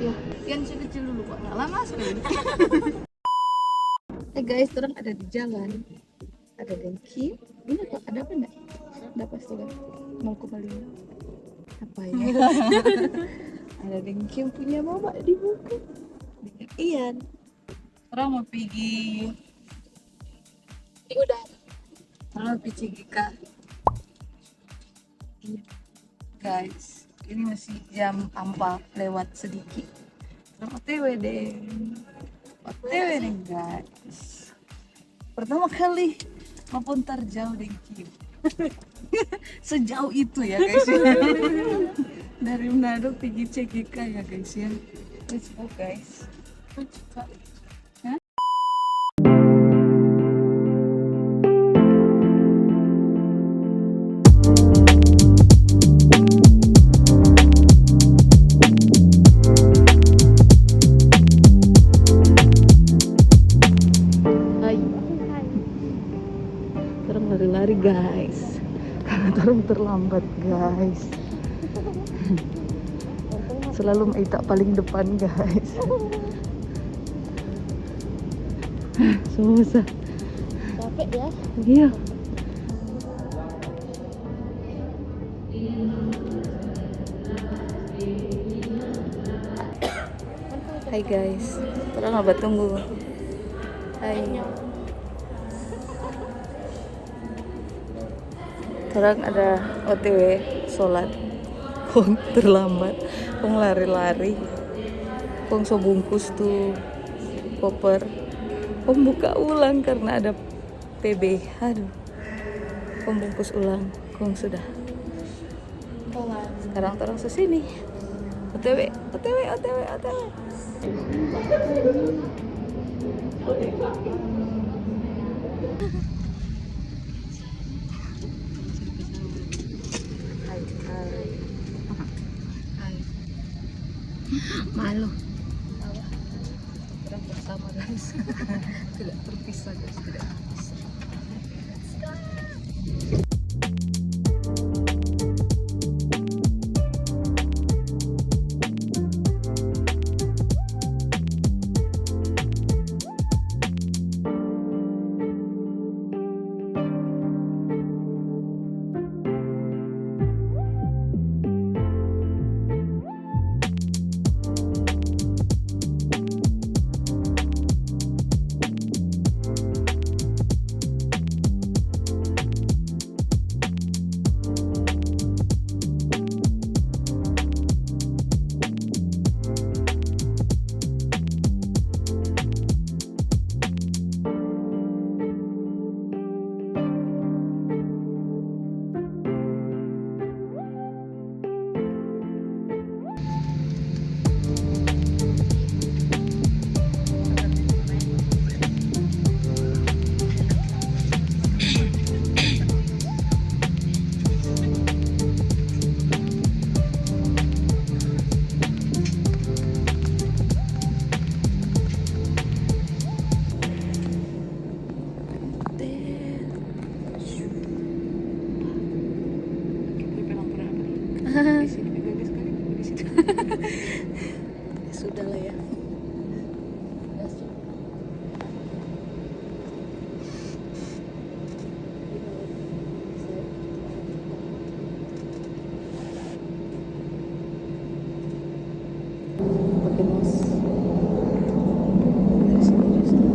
Ya, yang kecil dulu kok, nggak lama sekali. Guys, orang ada di jalan. Ada dengki. Ini kok ada apa enggak? Ada pasti kan? 0,5. Apa ya? Ada dengki yang punya mama di buku. Dengan Ian. Orang mau pergi Ini udah. orang mau pergi Gika. Guys, ini masih jam 4 lewat sedikit. Terus OTW deh. OTW deh guys. Pertama kali maupun terjauh deh Kim. Sejauh itu ya guys. Dari Manado pergi CGK ya guys ya. Let's go guys. Hah? Orang lari-lari guys. Karena orang terlambat guys. Selalu Maita paling depan guys. Susah. Capek ya? Iya. Hai guys, orang abad tunggu. Hai. Orang ada OTW sholat. Kong terlambat, kong lari-lari, kong so bungkus tuh koper, kong buka ulang karena ada PB. Aduh, kong bungkus ulang, kong sudah. Sekarang orang sesini. OTW, OTW, OTW, OTW. Malu. Kita bersama guys. Tidak terpisah guys, tidak terpisah. Di sini bebas sekali, di situ. Sudah lah ya. Pakai nos. Dari sini justru.